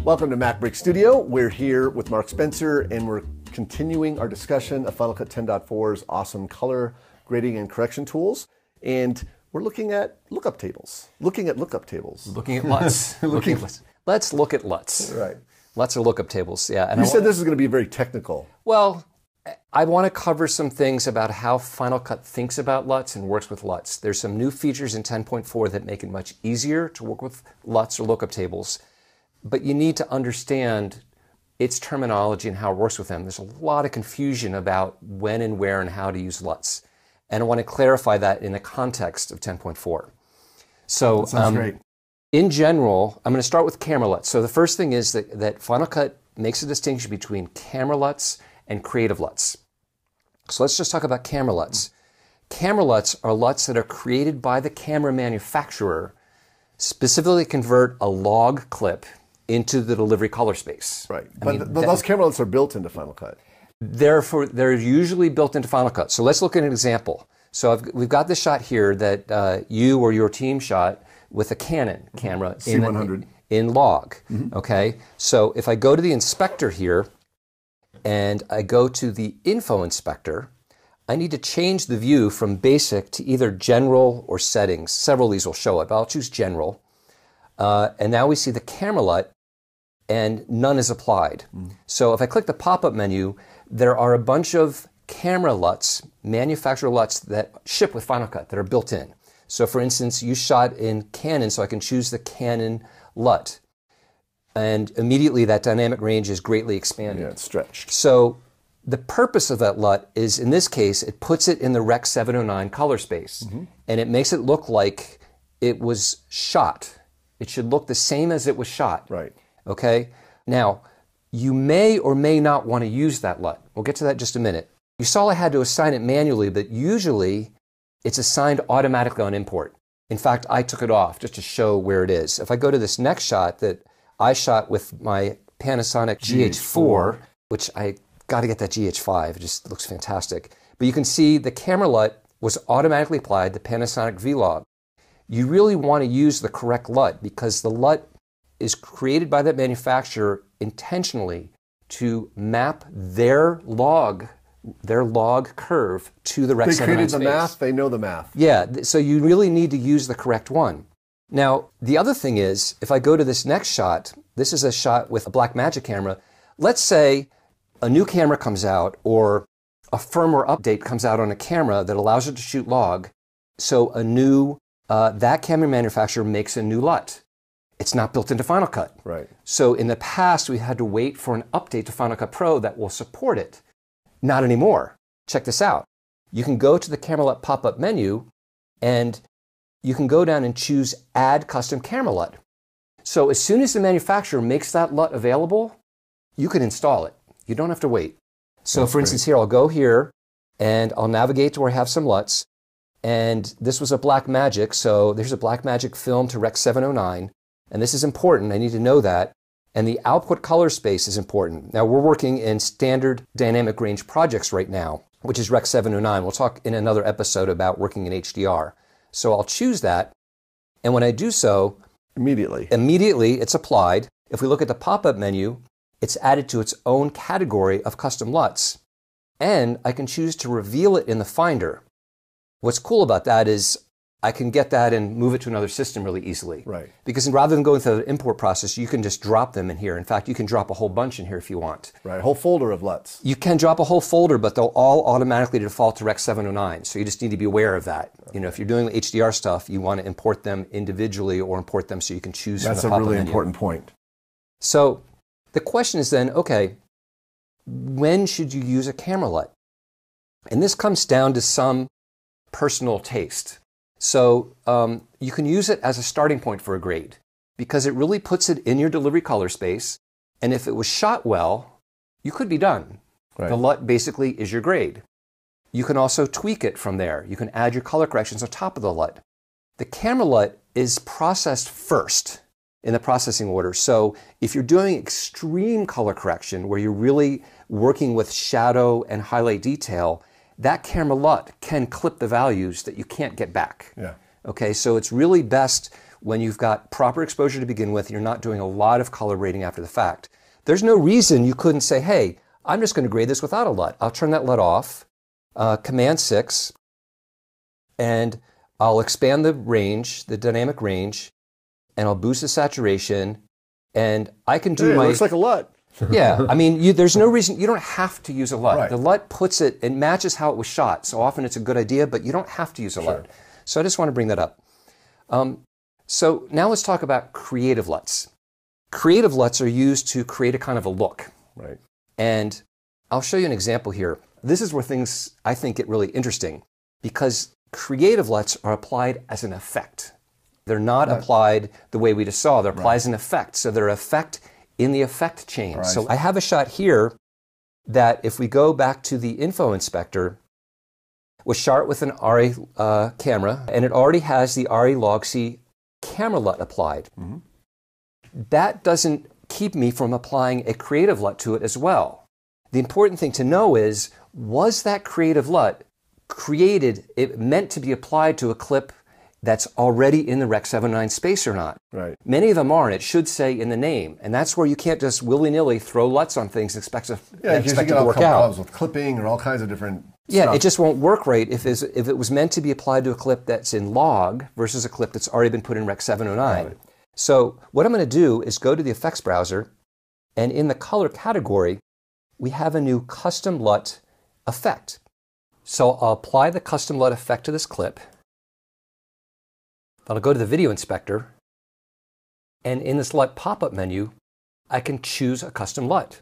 Welcome to MacBreak Studio. We're here with Mark Spencer, and we're continuing our discussion of Final Cut 10.4's awesome color grading and correction tools. And we're looking at lookup tables. Looking at LUTs. Let's look at LUTs. Right. LUTs are lookup tables, yeah. And you said this is going to be very technical. Well, I want to cover some things about how Final Cut thinks about LUTs and works with LUTs. There's some new features in 10.4 that make it much easier to work with LUTs or lookup tables. But you need to understand its terminology and how it works with them. There's a lot of confusion about when and where and how to use LUTs. And I want to clarify that in the context of 10.4. So, that sounds great. In general, I'm going to start with camera LUTs. So the first thing is that Final Cut makes a distinction between camera LUTs and creative LUTs. So let's just talk about camera LUTs. Camera LUTs are LUTs that are created by the camera manufacturer, specifically convert a log clip into the delivery color space. Right. But those camera LUTs are built into Final Cut. They're usually built into Final Cut. So let's look at an example. So we've got this shot here that you or your team shot with a Canon camera C100 in log. Okay. So if I go to the inspector here and I go to the info inspector, I need to change the view from basic to either general or settings. Several of these will show up. I'll choose general. And now we see the camera LUT and none is applied. So if I click the pop-up menu, there are a bunch of camera LUTs, manufacturer LUTs that ship with Final Cut that are built in. So for instance, you shot in Canon, so I can choose the Canon Lut. And immediately that dynamic range is greatly expanded. Yeah, it's stretched. So the purpose of that LUT is, in this case, it puts it in the Rec. 709 color space. And it makes it look like it was shot. It should look the same as it was shot. Right. Okay? Now, you may or may not want to use that LUT. We'll get to that in just a minute. You saw I had to assign it manually, but usually it's assigned automatically on import. In fact, I took it off just to show where it is. If I go to this next shot that I shot with my Panasonic GH4, which I got to get that GH5, it just looks fantastic. But you can see the camera LUT was automatically applied to Panasonic Vlog. You really want to use the correct LUT because the LUT is created by that manufacturer intentionally to map their log curve to the Rec. 709 space. They created the math, they know the math. Yeah, so you really need to use the correct one. Now, the other thing is, if I go to this next shot, this is a shot with a Blackmagic camera. Let's say a new camera comes out or a firmware update comes out on a camera that allows it to shoot log. So that camera manufacturer makes a new LUT. It's not built into Final Cut. Right. So in the past, we had to wait for an update to Final Cut Pro that will support it. Not anymore. Check this out. You can go to the Camera LUT pop-up menu and you can go down and choose Add Custom Camelot. So as soon as the manufacturer makes that LUT available, you can install it. You don't have to wait. So That's for instance, here, I'll go here and I'll navigate to where I have some LUTs. And this was a Blackmagic. So there's a Blackmagic film to Rec. 709. And this is important. I need to know that. And the output color space is important. Now, we're working in standard dynamic range projects right now, which is Rec. 709. We'll talk in another episode about working in HDR. So I'll choose that. And when I do so, immediately it's applied. If we look at the pop-up menu, it's added to its own category of custom LUTs. And I can choose to reveal it in the Finder. What's cool about that is I can get that and move it to another system really easily. Right. Because rather than going through the import process, you can just drop them in here. In fact, you can drop a whole bunch in here if you want. Right, a whole folder of LUTs. You can drop a whole folder, but they'll all automatically default to Rec. 709. So you just need to be aware of that. Okay. You know, if you're doing HDR stuff, you want to import them individually or import them so you can choose from the pop-up menu. That's a really important point. So the question is then, okay, when should you use a camera LUT? And this comes down to some personal taste. So you can use it as a starting point for a grade because it really puts it in your delivery color space. And if it was shot well, you could be done. Right. The LUT basically is your grade. You can also tweak it from there. You can add your color corrections on top of the LUT. The camera LUT is processed first in the processing order. So if you're doing extreme color correction where you're really working with shadow and highlight detail, that camera LUT can clip the values that you can't get back. Yeah. Okay, so it's really best when you've got proper exposure to begin with, you're not doing a lot of color grading after the fact. There's no reason you couldn't say, hey, I'm just going to grade this without a LUT. I'll turn that LUT off, Command 6, and I'll expand the range, the dynamic range, and I'll boost the saturation, and I can do it looks like a LUT. Yeah, I mean, there's no reason, you don't have to use a LUT. Right. The LUT puts it, it matches how it was shot, so often it's a good idea, but you don't have to use a LUT. So I just want to bring that up. So now let's talk about creative LUTs. Creative LUTs are used to create a kind of a look. Right. And I'll show you an example here. This is where things, I think, get really interesting because creative LUTs are applied as an effect. They're not applied the way we just saw. They're applied as an effect. So they're effect in the effect chain. Right. So I have a shot here that if we go back to the info inspector, was shot with an RA camera, and it already has the RA log C camera LUT applied. Mm-hmm. That doesn't keep me from applying a creative LUT to it as well. The important thing to know is, was that creative LUT created, it meant to be applied to a clip that's already in the Rec. 709 space or not? Right. Many of them aren't. It should say in the name. And that's where you can't just willy-nilly throw LUTs on things and expect it to work out. Problems with clipping or all kinds of different stuff. It just won't work right if it was meant to be applied to a clip that's in log versus a clip that's already been put in Rec. 709. Right. So what I'm going to do is go to the effects browser, and in the color category, we have a new Custom LUT effect. So I'll apply the Custom LUT effect to this clip. I'll go to the video inspector, and in this LUT pop-up menu, I can choose a custom LUT.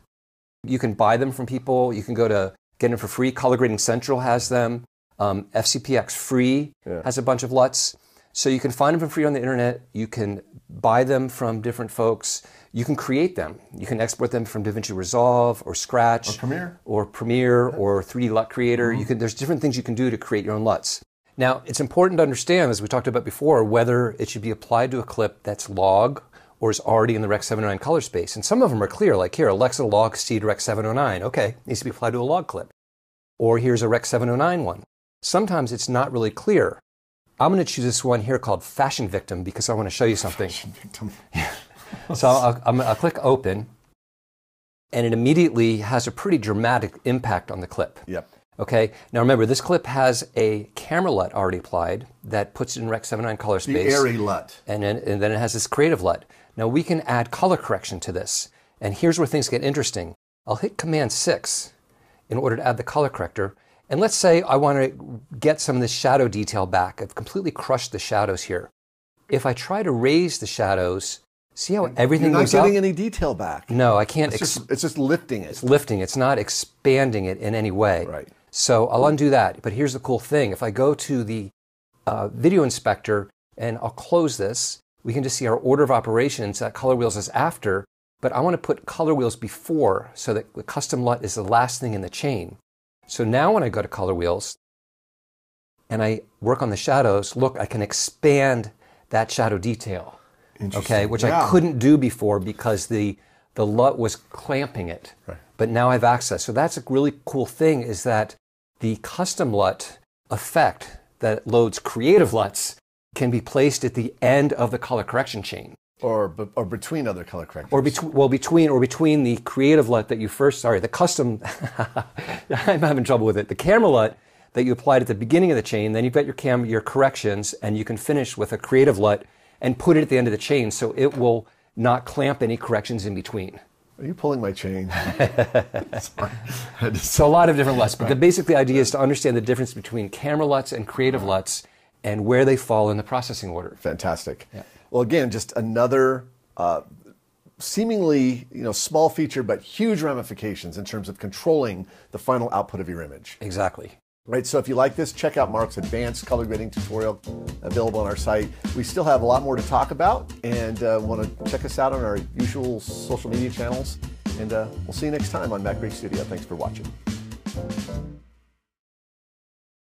You can buy them from people. You can go to get them for free. Color Grading Central has them. FCPX Free has a bunch of LUTs. So you can find them for free on the internet. You can buy them from different folks. You can create them. You can export them from DaVinci Resolve or Scratch. Or Premiere or 3D LUT Creator. Mm-hmm. There's different things you can do to create your own LUTs. Now, it's important to understand, as we talked about before, whether it should be applied to a clip that's log or is already in the Rec. 709 color space. And some of them are clear, like here, Alexa log C to Rec. 709. Okay, needs to be applied to a log clip. Or here's a Rec. 709 one. Sometimes it's not really clear. I'm going to choose this one here called Fashion Victim because I want to show you something. Fashion Victim. So I'll click Open, and it immediately has a pretty dramatic impact on the clip. Yep. Okay, now remember, this clip has a camera LUT already applied that puts it in Rec. 709 color space. The airy LUT. And then it has this creative LUT. Now we can add color correction to this. And here's where things get interesting. I'll hit Command 6 in order to add the color corrector. And let's say I want to get some of this shadow detail back. I've completely crushed the shadows here. If I try to raise the shadows, see how everything goes up? You're not getting any detail back. No, I can't. It's just lifting it. It's lifting. It's not expanding it in any way. Right. So I'll undo that. But here's the cool thing. If I go to the video inspector and I'll close this, we can just see our order of operations. That color wheels is after, but I want to put color wheels before so that the custom LUT is the last thing in the chain. So now when I go to color wheels and I work on the shadows, look, I can expand that shadow detail. Okay, which I couldn't do before because the LUT was clamping it. Right. But now I have access. So that's a really cool thing, is that the custom LUT effect that loads creative LUTs can be placed at the end of the color correction chain. Or between other color correctors. Or between the creative LUT that you the custom, I'm having trouble with it, the camera LUT that you applied at the beginning of the chain, then you've got your corrections, and you can finish with a creative LUT and put it at the end of the chain so it will not clamp any corrections in between. Are you pulling my chain? So a lot of different LUTs, but the basic idea is to understand the difference between camera LUTs and creative LUTs and where they fall in the processing order. Fantastic. Yeah. Well, again, just another seemingly small feature, but huge ramifications in terms of controlling the final output of your image. Exactly. Right, so if you like this, check out Mark's advanced color grading tutorial available on our site. We still have a lot more to talk about, and want to check us out on our usual social media channels. And we'll see you next time on MacBreak Studio. Thanks for watching.